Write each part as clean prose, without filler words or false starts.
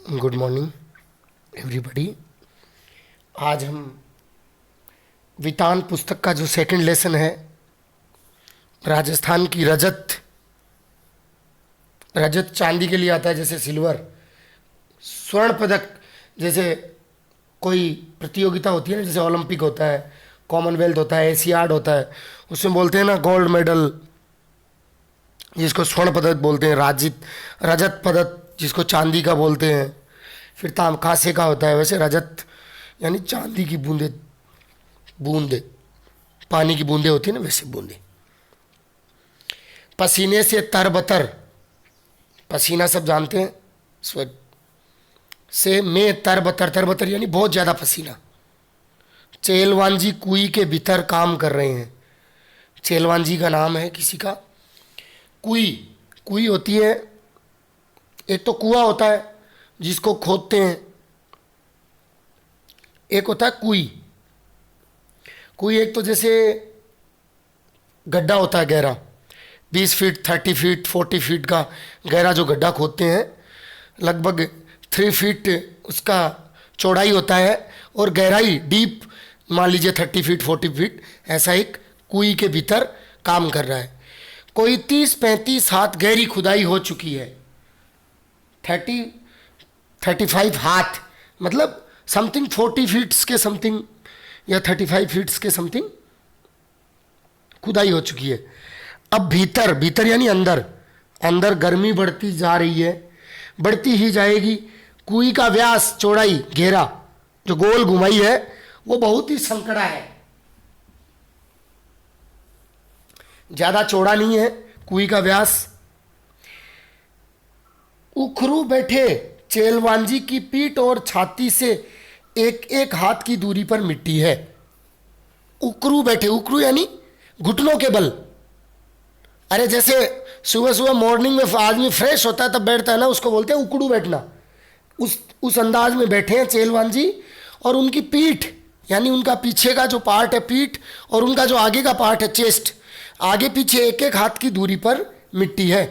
Good morning everybody. आज हम वितान पुस्तक का जो सेकंड लेसन है, राजस्थान की रजत चांदी के लिए आता है, जैसे सिल्वर, स्वर्ण पदक, जैसे कोई प्रतियोगिता होती है ना, जैसे ओलंपिक होता है, कॉमनवेल्थ होता है, एशियाड होता है, उसमें बोलते हैं ना गोल्ड मेडल, जिसको स्वर्ण पदक बोलते हैं, रजत पदक जिसको चांदी का बोलते हैं, फिर कांसे का होता है। वैसे रजत यानी चांदी की बूंदे, पानी की बूंदे होती है ना, वैसे बूंदे। पसीने से तरबतर, पसीना सब जानते हैं, स्वेट से में तरबतर यानी बहुत ज़्यादा पसीना। चेलवांजी कुई के भीतर काम कर रहे हैं। चेलवांजी का नाम है किसी का। कुई होती है, एक तो कुआं होता है जिसको खोदते हैं, एक होता है कुई एक तो जैसे गड्ढा होता है गहरा, 20 फीट, 30 फीट, 40 फीट का गहरा जो गड्ढा खोदते हैं, लगभग 3 फीट उसका चौड़ाई होता है और गहराई डीप मान लीजिए 30 फीट, 40 फीट, ऐसा एक कुई के भीतर काम कर रहा है। कोई 30-35 हाथ गहरी खुदाई हो चुकी है। 35 हाथ मतलब समथिंग 40 फीट्स के समथिंग या 35 फीट्स के समथिंग खुदाई हो चुकी है। अब भीतर यानी अंदर गर्मी बढ़ती जा रही है, बढ़ती ही जाएगी। कुई का व्यास, चौड़ाई, घेरा जो गोल घुमाई है वो बहुत ही संकड़ा है, ज्यादा चौड़ा नहीं है कुई का व्यास। उखरू बैठे चेलवांजी की पीठ और छाती से एक हाथ की दूरी पर मिट्टी है। उखरू बैठे, उखरू यानी घुटनों के बल। अरे जैसे सुबह मॉर्निंग में आदमी फ्रेश होता है तब बैठता है ना, उसको बोलते हैं उकड़ू बैठना। उस अंदाज में बैठे हैं चेलवांजी, और उनकी पीठ यानी उनका पीछे का जो पार्ट है पीठ, और उनका जो आगे का पार्ट है चेस्ट, आगे पीछे एक हाथ की दूरी पर मिट्टी है।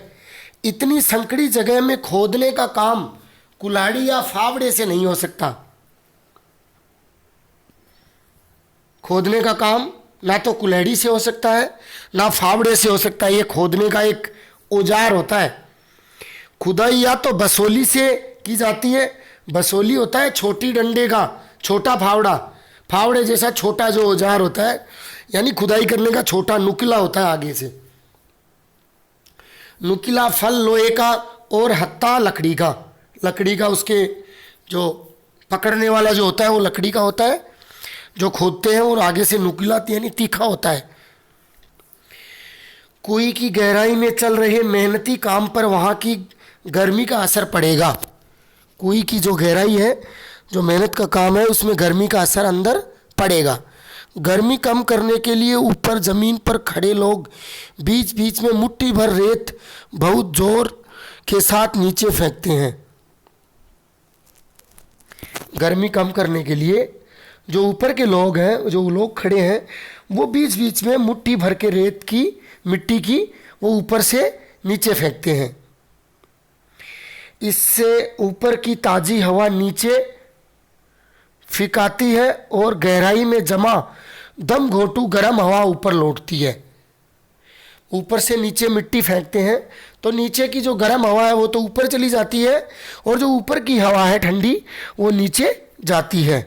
इतनी संकड़ी जगह में खोदने का काम कुल्हाड़ी या फावड़े से नहीं हो सकता। खोदने का काम ना तो कुल्हाड़ी से हो सकता है ना फावड़े से हो सकता है। ये खोदने का एक औजार होता है। खुदाई या तो बसोली से की जाती है। बसोली होता है छोटी डंडे का छोटा फावड़े जैसा छोटा जो औजार होता है, यानी खुदाई करने का छोटा नुकीला होता है आगे से। नुकीला फल लोहे का और हत्ता लकड़ी का उसके जो पकड़ने वाला जो होता है वो लकड़ी का होता है, जो खोदते हैं, और आगे से नुकीला यानी तीखा होता है। कुई की गहराई में चल रहे मेहनती काम पर वहाँ की गर्मी का असर पड़ेगा। कुई की जो गहराई है, जो मेहनत का काम है, उसमें गर्मी का असर अंदर पड़ेगा। गर्मी कम करने के लिए ऊपर ज़मीन पर खड़े लोग बीच बीच में मुट्ठी भर रेत बहुत जोर के साथ नीचे फेंकते हैं। गर्मी कम करने के लिए जो ऊपर के लोग हैं, जो लोग खड़े हैं, वो बीच बीच में मुट्ठी भर के रेत की, मिट्टी की, वो ऊपर से नीचे फेंकते हैं। इससे ऊपर की ताज़ी हवा नीचे फिकाती है और गहराई में जमा दम घोटू गर्म हवा ऊपर लौटती है। ऊपर से नीचे मिट्टी फेंकते हैं तो नीचे की जो गर्म हवा है वो तो ऊपर चली जाती है, और जो ऊपर की हवा है ठंडी वो नीचे जाती है।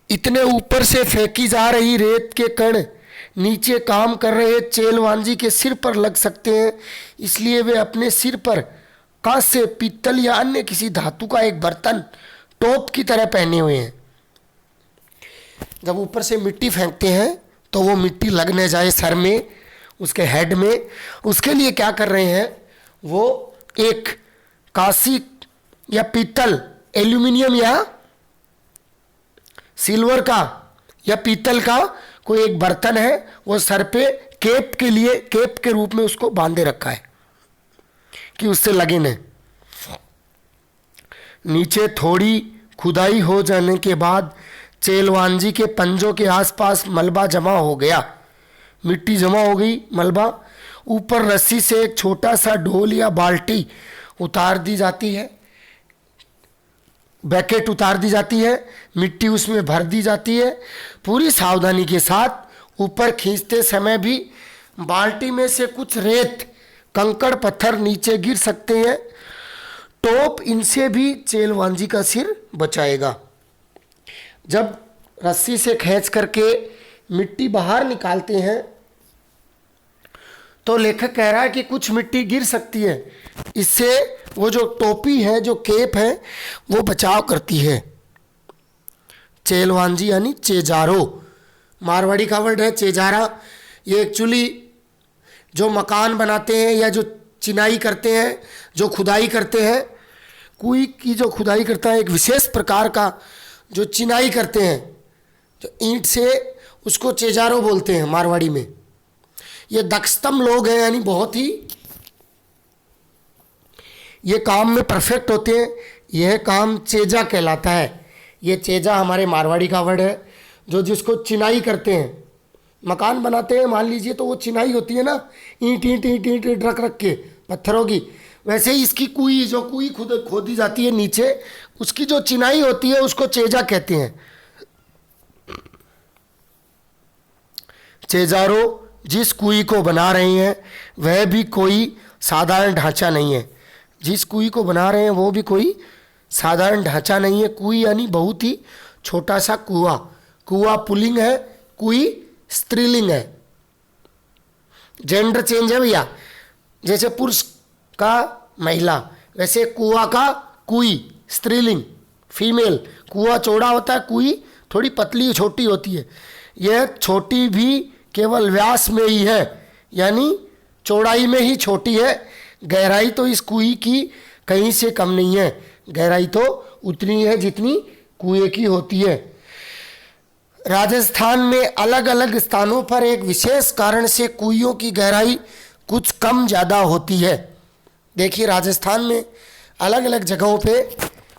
इतने ऊपर से फेंकी जा रही रेत के कण नीचे काम कर रहे चेलवांजी के सिर पर लग सकते हैं, इसलिए वे अपने सिर पर कांसे, पीतल या अन्य किसी धातु का एक बर्तन टोप की तरह पहने हुए हैं। जब ऊपर से मिट्टी फेंकते हैं तो वो मिट्टी लग न जाए सर में, उसके हेड में, उसके लिए क्या कर रहे हैं, वो एक कांसी या पीतल, एल्यूमिनियम या सिल्वर का या पीतल का कोई एक बर्तन है, वो सर पे केप के रूप में उसको बांधे रखा है कि उससे लगे न। नीचे थोड़ी खुदाई हो जाने के बाद चेलवांजी के पंजों के आसपास मलबा जमा हो गया, मिट्टी जमा हो गई, मलबा। ऊपर रस्सी से एक छोटा सा ढोल या बाल्टी उतार दी जाती है, बैकेट उतार दी जाती है, मिट्टी उसमें भर दी जाती है। पूरी सावधानी के साथ ऊपर खींचते समय भी बाल्टी में से कुछ रेत, कंकड़, पत्थर नीचे गिर सकते हैं। टोप इनसे भी चेलवांजी का सिर बचाएगा। जब रस्सी से खींच करके मिट्टी बाहर निकालते हैं तो लेखक कह रहा है कि कुछ मिट्टी गिर सकती है, इससे वो जो टोपी है, जो केप है, वो बचाव करती है। चेलवांजी यानी चेजारो, मारवाड़ी का वर्ड है चेजारा। ये एक्चुअली जो मकान बनाते हैं या जो चिनाई करते हैं, जो खुदाई करते हैं, कुई की जो खुदाई करता है, एक विशेष प्रकार का जो चिनाई करते हैं, जो ईंट से, उसको चेजारो बोलते हैं मारवाड़ी में। ये दक्षतम लोग हैं, यानी बहुत ही ये काम में परफेक्ट होते हैं। यह काम चेजा कहलाता है। ये चेजा हमारे मारवाड़ी का वर्ड है, जो जिसको चिनाई करते हैं, मकान बनाते हैं मान लीजिए, तो वो चिनाई होती है ना, ईंट ईंट ईंट ईंट ईंट रख रख के पत्थरों की, वैसे ही इसकी कुई, जो कुई खुद खोदी जाती है नीचे, उसकी जो चिनाई होती है उसको चेजा कहते हैं। चेजारो जिस कुई को बना रहे हैं वह भी कोई साधारण ढांचा नहीं है। जिस कुई को बना रहे हैं वो भी कोई साधारण ढांचा नहीं है। कुई यानी बहुत ही छोटा सा कुआं। कुआं पुल्लिंग है, कुई स्त्रीलिंग है। जेंडर चेंज है भैया, जैसे पुरुष का महिला, वैसे कुआं का कुई स्त्रीलिंग फीमेल। कुआं चौड़ा होता है, कुई थोड़ी पतली छोटी होती है। यह छोटी भी केवल व्यास में ही है, यानी चौड़ाई में ही छोटी है। गहराई तो इस कुएं की कहीं से कम नहीं है। गहराई तो उतनी है जितनी कुएं की होती है। राजस्थान में अलग अलग स्थानों पर एक विशेष कारण से कुइयों की गहराई कुछ कम ज़्यादा होती है। देखिए, राजस्थान में अलग अलग जगहों पे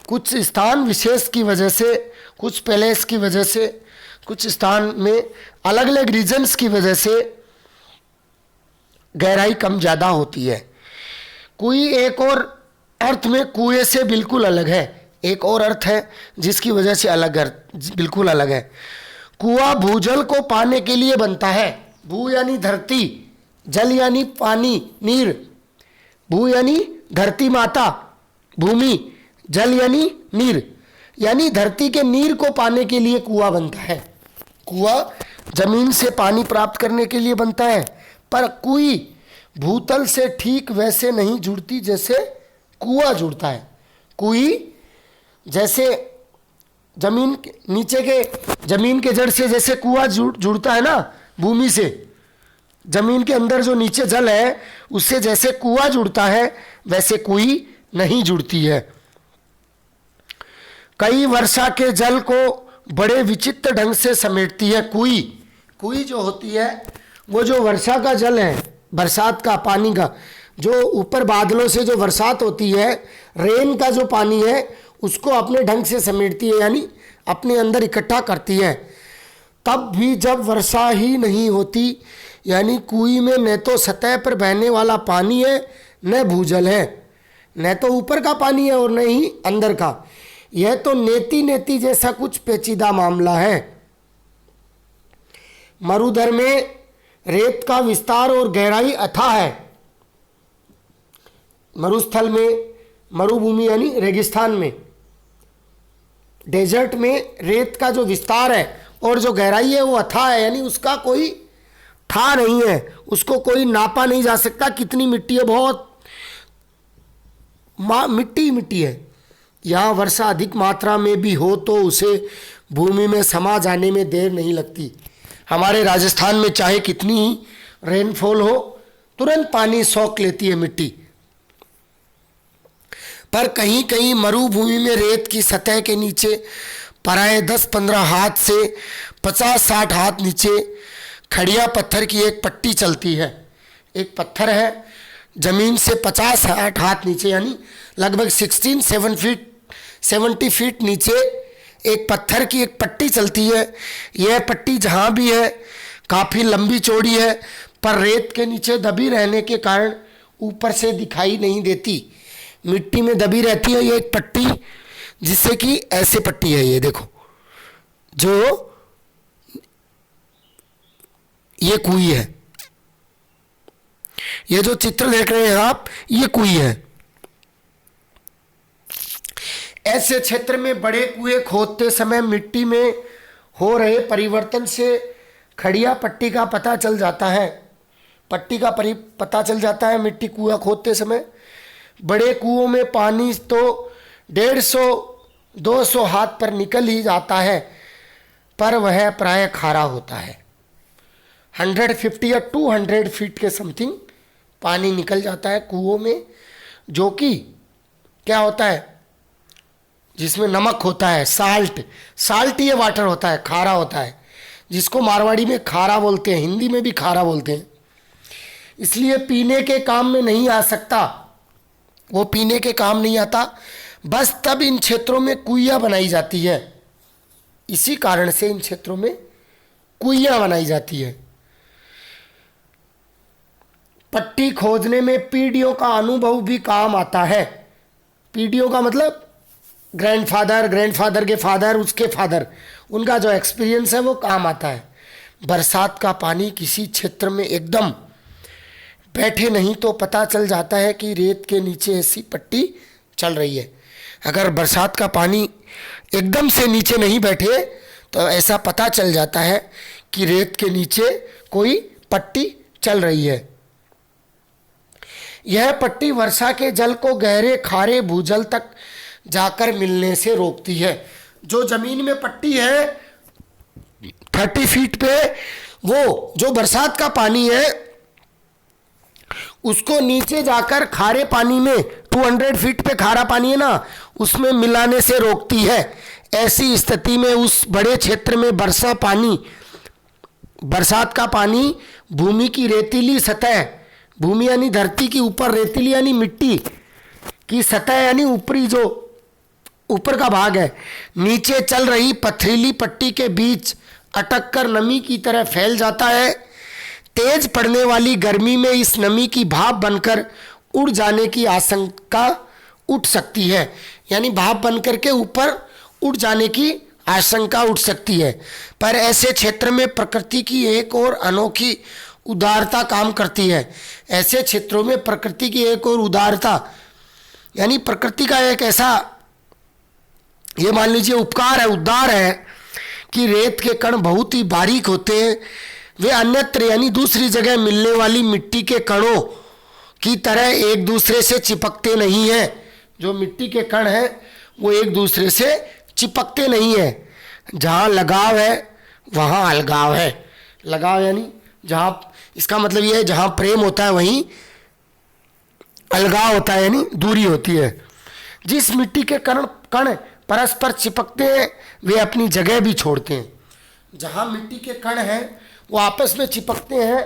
कुछ स्थान विशेष की वजह से, कुछ पैलेस की वजह से, कुछ स्थान में अलग अलग रीजन्स की वजह से गहराई कम ज़्यादा होती है। कुई एक और अर्थ में कुएं से बिल्कुल अलग है। एक और अर्थ है जिसकी वजह से अलग अर्थ, बिल्कुल अलग है। कुआं भूजल को पाने के लिए बनता है। भू यानी धरती, जल यानी पानी, नीर। भू यानी धरती माता, भूमि, जल यानी नीर, यानी धरती के नीर को पाने के लिए कुआं बनता है। कुआं जमीन से पानी प्राप्त करने के लिए बनता है, पर कुई भूतल से ठीक वैसे नहीं जुड़ती जैसे कुआं जुड़ता है। कुई जैसे जमीन के नीचे के, जमीन के जड़ से जैसे कुआं जुड़ता है ना भूमि से, जमीन के अंदर जो नीचे जल है उससे जैसे कुआं जुड़ता है, वैसे कुई नहीं जुड़ती है। कई वर्षा के जल को बड़े विचित्र ढंग से समेटती है कुई। कुई जो होती है वो जो वर्षा का जल है, बरसात का पानी का, जो ऊपर बादलों से जो बरसात होती है, रेन का जो पानी है, उसको अपने ढंग से समेटती है, यानी अपने अंदर इकट्ठा करती है। तब भी जब वर्षा ही नहीं होती, यानी कुई में न तो सतह पर बहने वाला पानी है, न भूजल है, न तो ऊपर का पानी है और न ही अंदर का। यह तो नेति नेति जैसा कुछ पेचीदा मामला है। मरुधर में रेत का विस्तार और गहराई अथाह है। मरुस्थल में, मरुभूमि यानी रेगिस्तान में, डेजर्ट में रेत का जो विस्तार है और जो गहराई है वो अथाह है, यानी उसका कोई ठा नहीं है, उसको कोई नापा नहीं जा सकता। कितनी मिट्टी है, बहुत मिट्टी मिट्टी है। यहाँ वर्षा अधिक मात्रा में भी हो तो उसे भूमि में समा जाने में देर नहीं लगती। हमारे राजस्थान में चाहे कितनी ही रेनफॉल हो, तुरंत पानी सोख लेती है मिट्टी। पर कहीं कहीं मरुभूमि में रेत की सतह के नीचे प्राय 10-15 हाथ से 50-60 हाथ नीचे खड़िया पत्थर की एक पट्टी चलती है। एक पत्थर है जमीन से 50-60 हाथ नीचे, यानी लगभग 70 फीट नीचे एक पत्थर की एक पट्टी चलती है। यह पट्टी जहाँ भी है काफ़ी लंबी चौड़ी है, पर रेत के नीचे दबी रहने के कारण ऊपर से दिखाई नहीं देती। मिट्टी में दबी रहती है ये एक पट्टी, जिससे कि ऐसे पट्टी है, ये देखो, जो ये कुई है, ये जो चित्र देख रहे हैं आप, ये कुई है। ऐसे क्षेत्र में बड़े कुएं खोदते समय मिट्टी में हो रहे परिवर्तन से खड़िया पट्टी का पता चल जाता है। पट्टी का पता चल जाता है मिट्टी कुआं खोदते समय। बड़े कुओं में पानी तो 150-200 हाथ पर निकल ही जाता है, पर वह प्राय खारा होता है। 150 या 200 फीट के समथिंग पानी निकल जाता है कुओं में, जो कि क्या होता है, जिसमें नमक होता है, साल्ट ये वाटर होता है, खारा होता है, जिसको मारवाड़ी में खारा बोलते हैं, हिंदी में भी खारा बोलते हैं। इसलिए पीने के काम में नहीं आ सकता, वो पीने के काम नहीं आता। बस तब इन क्षेत्रों में कुइयां बनाई जाती है, इसी कारण से इन क्षेत्रों में कुइयां बनाई जाती है। पट्टी खोदने में पीढ़ियों का अनुभव भी काम आता है। पीढ़ियों का मतलब ग्रैंडफादर के फादर, उसके फादर, उनका जो एक्सपीरियंस है वो काम आता है। बरसात का पानी किसी क्षेत्र में एकदम बैठे नहीं तो पता चल जाता है कि रेत के नीचे ऐसी पट्टी चल रही है। अगर बरसात का पानी एकदम से नीचे नहीं बैठे तो ऐसा पता चल जाता है कि रेत के नीचे कोई पट्टी चल रही है। यह पट्टी वर्षा के जल को गहरे खारे भूजल तक जाकर मिलने से रोकती है। जो जमीन में पट्टी है 30 फीट पे, वो जो बरसात का पानी है उसको नीचे जाकर खारे पानी में, 200 फीट पे खारा पानी है ना, उसमें मिलाने से रोकती है। ऐसी स्थिति में उस बड़े क्षेत्र में बरसात का पानी भूमि की रेतीली सतह, भूमि यानी धरती की ऊपर, रेतीली यानी मिट्टी की सतह यानी ऊपरी जो ऊपर का भाग है, नीचे चल रही पथरीली पट्टी के बीच अटक कर नमी की तरह फैल जाता है। तेज पड़ने वाली गर्मी में इस नमी की भाप बनकर उड़ जाने की आशंका उठ सकती है, यानी भाप बनकर के ऊपर उड़ जाने की आशंका उठ सकती है। पर ऐसे क्षेत्र में प्रकृति की एक और अनोखी उदारता काम करती है। ऐसे क्षेत्रों में प्रकृति की एक और उदारता, यानी प्रकृति का एक ऐसा, ये मान लीजिए उपकार है, उद्धार है कि रेत के कण बहुत ही बारीक होते हैं। वे अन्यत्र यानी दूसरी जगह मिलने वाली मिट्टी के कणों की तरह एक दूसरे से चिपकते नहीं हैं। जो मिट्टी के कण हैं वो एक दूसरे से चिपकते नहीं हैं। जहाँ लगाव है वहाँ अलगाव है। लगाव यानी जहाँ, इसका मतलब ये है जहाँ प्रेम होता है वहीं अलगाव होता है, यानी दूरी होती है। जिस मिट्टी के कण परस्पर चिपकते हैं वे अपनी जगह भी छोड़ते हैं। जहाँ मिट्टी के कण हैं वो आपस में चिपकते हैं,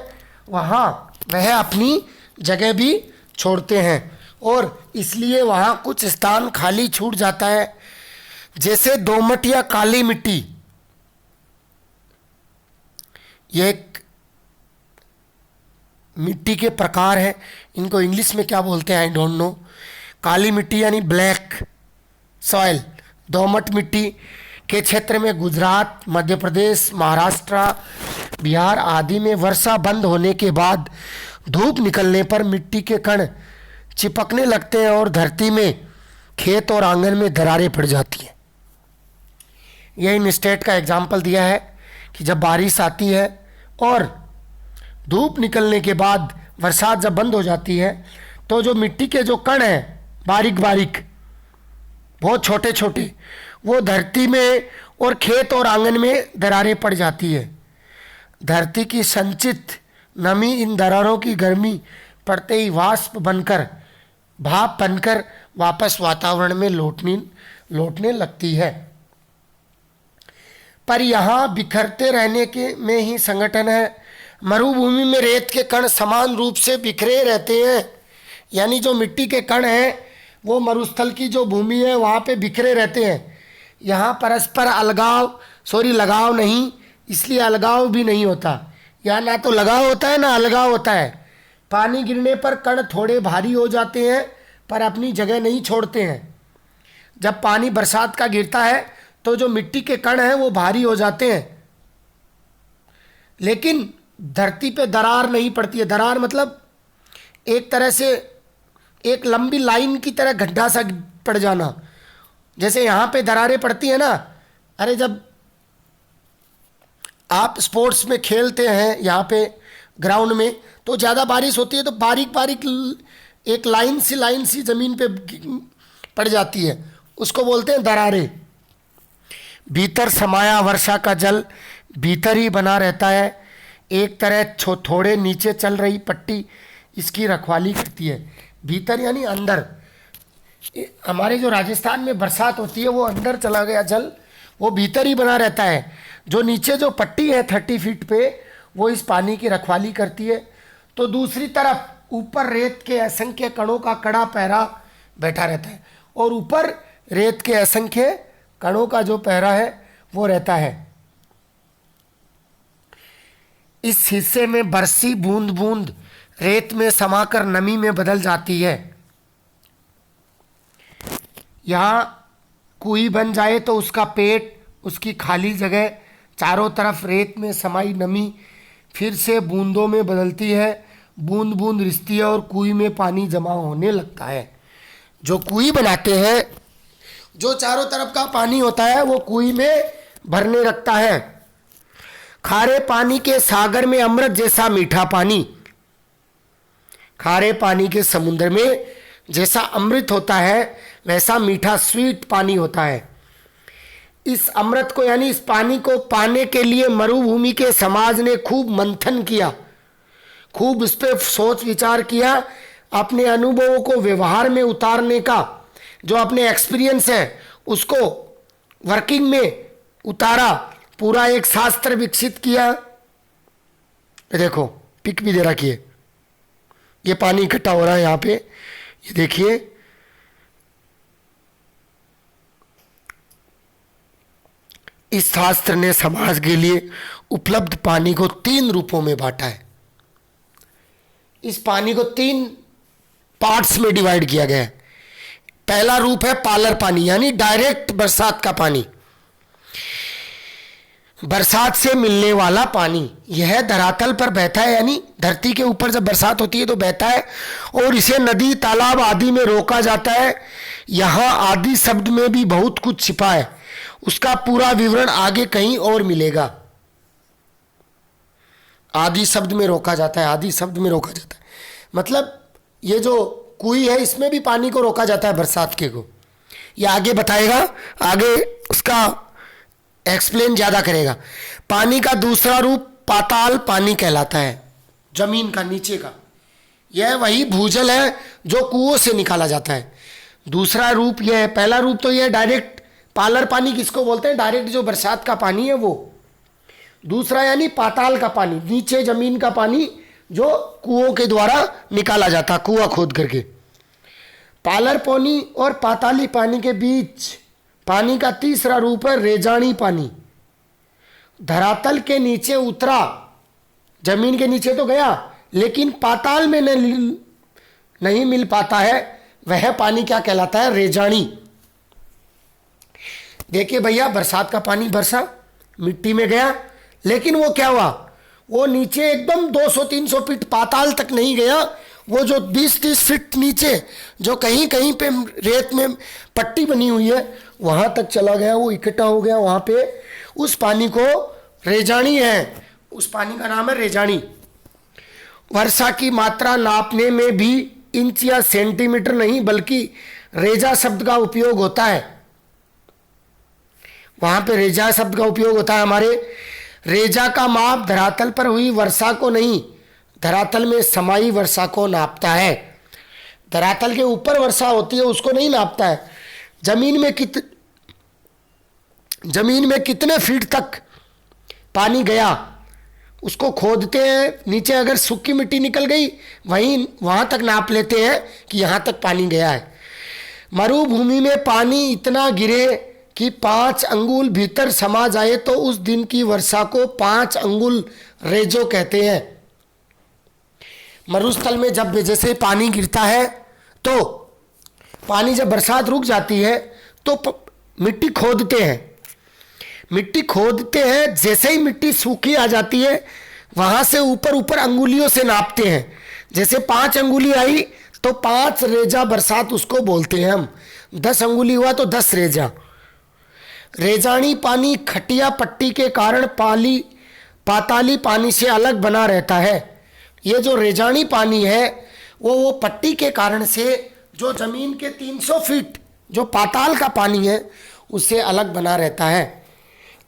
वहाँ वह अपनी जगह भी छोड़ते हैं और इसलिए वहाँ कुछ स्थान खाली छूट जाता है। जैसे दोमट या काली मिट्टी, ये एक मिट्टी के प्रकार है, इनको इंग्लिश में क्या बोलते हैं आई डोंट नो। काली मिट्टी यानी ब्लैक सॉइल, दोमट मिट्टी के क्षेत्र में गुजरात, मध्य प्रदेश, महाराष्ट्र, बिहार आदि में वर्षा बंद होने के बाद धूप निकलने पर मिट्टी के कण चिपकने लगते हैं और धरती में, खेत और आंगन में दरारें पड़ जाती हैं। यह इन स्टेट का एग्जाम्पल दिया है कि जब बारिश आती है और धूप निकलने के बाद बरसात जब बंद हो जाती है तो जो मिट्टी के जो कण हैं बारीक बारीक, बहुत छोटे छोटे, वो धरती में और खेत और आंगन में दरारें पड़ जाती है। धरती की संचित नमी इन दरारों की गर्मी पड़ते ही वाष्प बनकर, भाप बनकर वापस वातावरण में लौटने लगती है। पर यहाँ बिखरते रहने के में ही संगठन है। मरुभूमि में रेत के कण समान रूप से बिखरे रहते हैं, यानी जो मिट्टी के कण हैं वो मरुस्थल की जो भूमि है वहाँ पे बिखरे रहते हैं। यहाँ परस्पर लगाव नहीं, इसलिए अलगाव भी नहीं होता। यहाँ ना तो लगाव होता है ना अलगाव होता है। पानी गिरने पर कण थोड़े भारी हो जाते हैं पर अपनी जगह नहीं छोड़ते हैं। जब पानी बरसात का गिरता है तो जो मिट्टी के कण हैं वो भारी हो जाते हैं, लेकिन धरती पे दरार नहीं पड़ती है। दरार मतलब एक तरह से एक लंबी लाइन की तरह गड्ढा सा पड़ जाना, जैसे यहाँ पे दरारें पड़ती है ना। अरे जब आप स्पोर्ट्स में खेलते हैं यहाँ पे ग्राउंड में, तो ज़्यादा बारिश होती है तो बारीक बारीक एक लाइन सी ज़मीन पे पड़ जाती है, उसको बोलते हैं दरारें। भीतर समाया वर्षा का जल भीतर ही बना रहता है, एक तरह थोड़े नीचे चल रही पट्टी इसकी रखवाली करती है। भीतर यानी अंदर। हमारे जो राजस्थान में बरसात होती है वो अंदर चला गया जल, वो भीतर ही बना रहता है। जो नीचे जो पट्टी है 30 फीट पे, वो इस पानी की रखवाली करती है। तो दूसरी तरफ ऊपर रेत के असंख्य कणों का कड़ा पहरा बैठा रहता है, और ऊपर रेत के असंख्य कणों का जो पहरा है वो रहता है। इस हिस्से में बरसी बूंद बूंद रेत में समाकर नमी में बदल जाती है। यहाँ कुई बन जाए तो उसका पेट, उसकी खाली जगह, चारों तरफ रेत में समाई नमी फिर से बूंदों में बदलती है। बूंद बूंद रिसती है और कुई में पानी जमा होने लगता है। जो कुई बनाते हैं, जो चारों तरफ का पानी होता है वो कुई में भरने लगता है। खारे पानी के सागर में अमृत जैसा मीठा पानी, खारे पानी के समुद्र में जैसा अमृत होता है वैसा मीठा स्वीट पानी होता है। इस अमृत को यानी इस पानी को पाने के लिए मरुभूमि के समाज ने खूब मंथन किया, खूब इस पर सोच विचार किया, अपने अनुभवों को व्यवहार में उतारने का जो अपने एक्सपीरियंस है उसको वर्किंग में उतारा, पूरा एक शास्त्र विकसित किया। देखो पिक भी दे रखी है, ये पानी इकट्ठा हो रहा है यहाँ पे, ये देखिए। इस शास्त्र ने समाज के लिए उपलब्ध पानी को 3 रूपों में बांटा है। इस पानी को 3 पार्ट्स में डिवाइड किया गया है। पहला रूप है पालर पानी, यानी डायरेक्ट बरसात का पानी, बरसात से मिलने वाला पानी। यह धरातल पर बहता है, यानी धरती के ऊपर जब बरसात होती है तो बहता है, और इसे नदी तालाब आदि में रोका जाता है। यहाँ आदि शब्द में भी बहुत कुछ छिपा है, उसका पूरा विवरण आगे कहीं और मिलेगा। आदि शब्द में रोका जाता है, आदि शब्द में रोका जाता है मतलब ये जो कुई है इसमें भी पानी को रोका जाता है बरसात के को। ये आगे बताएगा, आगे उसका एक्सप्लेन ज़्यादा करेगा। पानी का दूसरा रूप पाताल पानी कहलाता है, जमीन का, नीचे का। यह वही भूजल है जो कुओं से निकाला जाता है। दूसरा रूप यह है, पहला रूप तो यह डायरेक्ट पालर पानी किसको बोलते हैं, डायरेक्ट जो बरसात का पानी है वो। दूसरा यानी पाताल का पानी, नीचे जमीन का पानी जो कुओं के द्वारा निकाला जाता, कुआं खोद करके। पालर पानी और पाताली पानी के बीच पानी का तीसरा रूप है रेजानी पानी। धरातल के नीचे उतरा, जमीन के नीचे तो गया लेकिन पाताल में नहीं मिल पाता है, वह पानी क्या कहलाता है, रेजानी। देखिए भैया, बरसात का पानी बरसा, मिट्टी में गया, लेकिन वो क्या हुआ, वो नीचे एकदम 200-300 फीट पाताल तक नहीं गया। वो जो 20-30 फीट नीचे जो कहीं कहीं पे रेत में पट्टी बनी हुई है वहाँ तक चला गया, वो इकट्ठा हो गया वहाँ पे। उस पानी को रेजानी है, उस पानी का नाम है रेजानी। वर्षा की मात्रा नापने में भी इंच या सेंटीमीटर नहीं बल्कि रेजा शब्द का उपयोग होता है। वहाँ पे रेजा शब्द का उपयोग होता है। हमारे रेजा का माप धरातल पर हुई वर्षा को नहीं, धरातल में समाई वर्षा को नापता है। धरातल के ऊपर वर्षा होती है उसको नहीं नापता है। जमीन में कितने फीट तक पानी गया उसको खोदते हैं, नीचे अगर सूखी मिट्टी निकल गई वहाँ तक नाप लेते हैं कि यहाँ तक पानी गया है। मरुभूमि में पानी इतना गिरे कि 5 अंगुल भीतर समा जाए तो उस दिन की वर्षा को 5 अंगुल रेजो कहते हैं। मरुस्थल में जब जैसे पानी गिरता है तो पानी जब बरसात रुक जाती है तो मिट्टी खोदते हैं। मिट्टी खोदते हैं, जैसे ही मिट्टी सूखी आ जाती है वहां से ऊपर ऊपर अंगुलियों से नापते हैं। जैसे 5 अंगुली आई तो 5 रेजा बरसात उसको बोलते हैं हम। 10 अंगुली हुआ तो 10 रेजा। रेजानी पानी खटिया पट्टी के कारण पाताली पानी से अलग बना रहता है। ये जो रेजानी पानी है वो पट्टी के कारण से जो जमीन के 300 फीट जो पाताल का पानी है उससे अलग बना रहता है।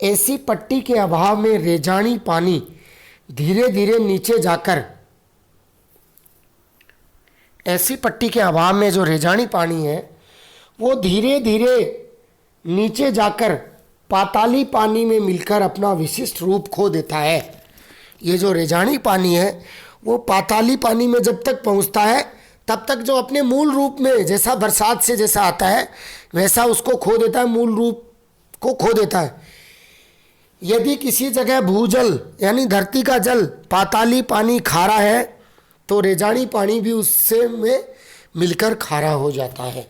ऐसी पट्टी के अभाव में रेजानी पानी धीरे धीरे नीचे जाकर, ऐसी पट्टी के अभाव में जो रेजानी पानी है वो धीरे धीरे नीचे जाकर पाताली पानी में मिलकर अपना विशिष्ट रूप खो देता है। ये जो रेजानी पानी है वो पाताली पानी में जब तक पहुंचता है तब तक जो अपने मूल रूप में, जैसा बरसात से जैसा आता है वैसा उसको खो देता है, मूल रूप को खो देता है। यदि किसी जगह भूजल यानी धरती का जल पाताली पानी खारा है तो रेजानी पानी भी उससे में मिलकर खारा हो जाता है।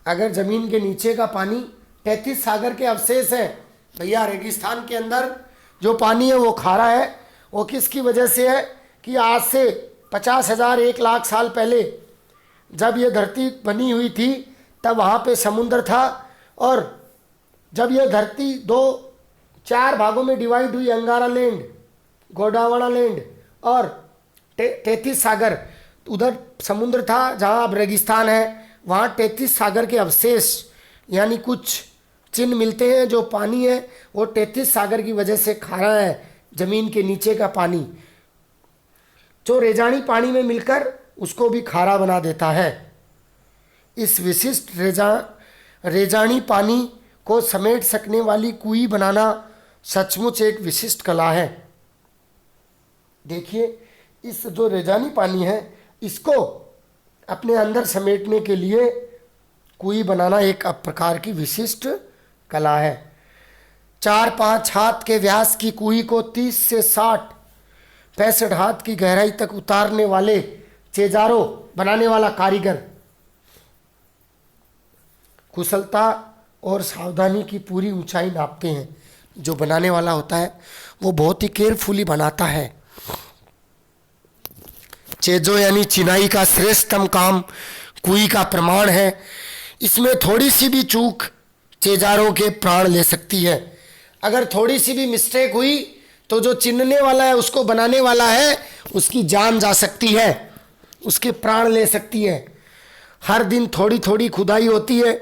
अगर जमीन के नीचे का पानी 33 सागर के अवशेष है, भैया रेगिस्तान के अंदर जो पानी है वो खारा है। वो किसकी वजह से है कि आज से 50,000 1 लाख साल पहले जब ये धरती बनी हुई थी तब वहाँ पे समुद्र था, और जब ये धरती 4 भागों में डिवाइड हुई, अंगारा लैंड, गोंडवाना लैंड और 33 सागर, उधर समुद्र था जहाँ अब रेगिस्तान है, वहाँ 33 सागर के अवशेष यानी कुछ चिन्ह मिलते हैं। जो पानी है वो 33 सागर की वजह से खारा है, जमीन के नीचे का पानी जो रेजानी पानी में मिलकर उसको भी खारा बना देता है। इस विशिष्ट रेजानी पानी को समेट सकने वाली कुई बनाना सचमुच एक विशिष्ट कला है। देखिए, इस जो रेजानी पानी है इसको अपने अंदर समेटने के लिए कुई बनाना एक प्रकार की विशिष्ट कला है। 4-5 हाथ के व्यास की कुई को 30 से 65 हाथ की गहराई तक उतारने वाले चेजारो बनाने वाला कारीगर कुशलता और सावधानी की पूरी ऊंचाई नापते हैं। जो बनाने वाला होता है वो बहुत ही केयरफुली बनाता है। चेजो यानी चिनाई का श्रेष्ठतम काम कुई का प्रमाण है। इसमें थोड़ी सी भी चूक चेजारों के प्राण ले सकती है। अगर थोड़ी सी भी मिस्टेक हुई तो जो चिनने वाला है, उसको बनाने वाला है, उसकी जान जा सकती है, उसके प्राण ले सकती है। हर दिन थोड़ी थोड़ी खुदाई होती है,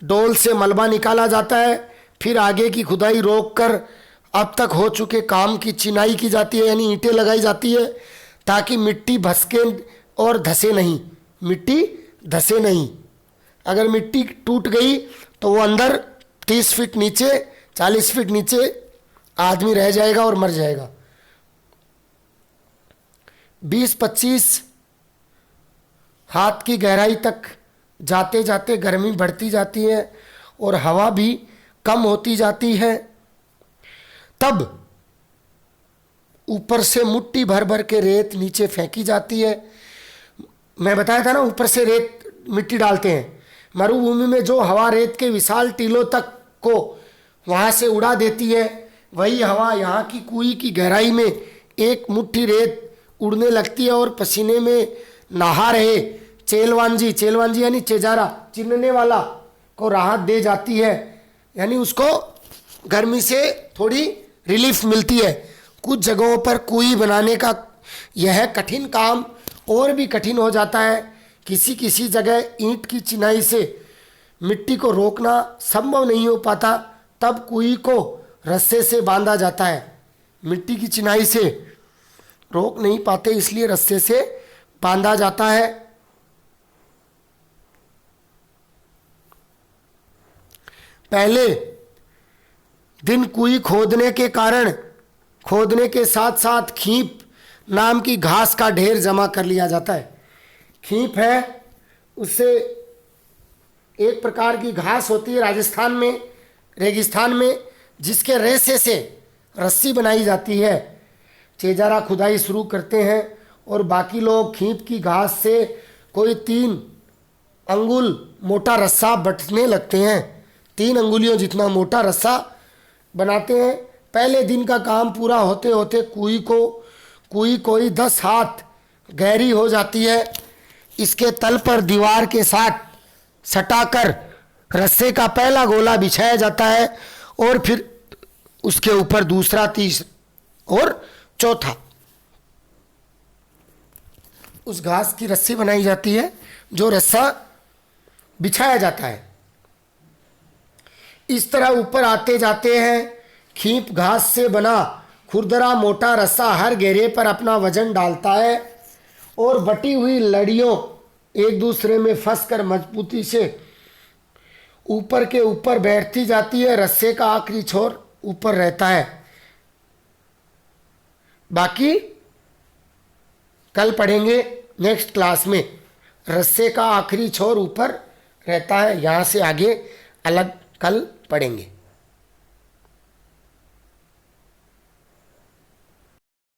डोल से मलबा निकाला जाता है, फिर आगे की खुदाई रोक कर अब तक हो चुके काम की चिनाई की जाती है, यानी ईंटें लगाई जाती है ताकि मिट्टी भसके और धसे नहीं, मिट्टी धसे नहीं। अगर मिट्टी टूट गई तो वो अंदर 30 फीट नीचे 40 फीट नीचे आदमी रह जाएगा और मर जाएगा। 20-25 हाथ की गहराई तक जाते जाते गर्मी बढ़ती जाती है और हवा भी कम होती जाती है। तब ऊपर से मुट्ठी भर भर के रेत नीचे फेंकी जाती है। मैं बताया था ना, ऊपर से रेत मिट्टी डालते हैं। मरुभूमि में जो हवा रेत के विशाल टीलों तक को वहाँ से उड़ा देती है, वही हवा यहाँ की कुई की गहराई में एक मुट्ठी रेत उड़ने लगती है और पसीने में नहा रहे चेलवांजी यानी चेजारा चिनने वाला को राहत दे जाती है, यानी उसको गर्मी से थोड़ी रिलीफ मिलती है। कुछ जगहों पर कुई बनाने का यह कठिन काम और भी कठिन हो जाता है। किसी किसी जगह ईंट की चिनाई से मिट्टी को रोकना संभव नहीं हो पाता, तब कुई को रस्से से बांधा जाता है। मिट्टी की चिनाई से रोक नहीं पाते इसलिए रस्से से बांधा जाता है। पहले दिन कुई खोदने के साथ साथ खींप नाम की घास का ढेर जमा कर लिया जाता है। खींप है, उससे एक प्रकार की घास होती है राजस्थान में, रेगिस्तान में, जिसके रेशे से रस्सी बनाई जाती है। चेजारा खुदाई शुरू करते हैं और बाकी लोग खींप की घास से कोई 3 अंगुल मोटा रस्सा बंटने लगते हैं। 3 अंगुलियों जितना मोटा रस्सा बनाते हैं। पहले दिन का काम पूरा होते होते कोई 10 हाथ गहरी हो जाती है। इसके तल पर दीवार के साथ सटाकर रस्से का पहला गोला बिछाया जाता है और फिर उसके ऊपर दूसरा, तीसरा और चौथा। उस घास की रस्सी बनाई जाती है जो रस्सा बिछाया जाता है। इस तरह ऊपर आते जाते हैं। खींप घास से बना खुरदरा मोटा रस्सा हर घेरे पर अपना वजन डालता है और बटी हुई लड़ियों एक दूसरे में फंसकर मजबूती से ऊपर के ऊपर बैठती जाती है। रस्से का आखिरी छोर ऊपर रहता है। बाकी कल पढ़ेंगे नेक्स्ट क्लास में। रस्से का आखिरी छोर ऊपर रहता है, यहाँ से आगे अलग कल पढ़ेंगे।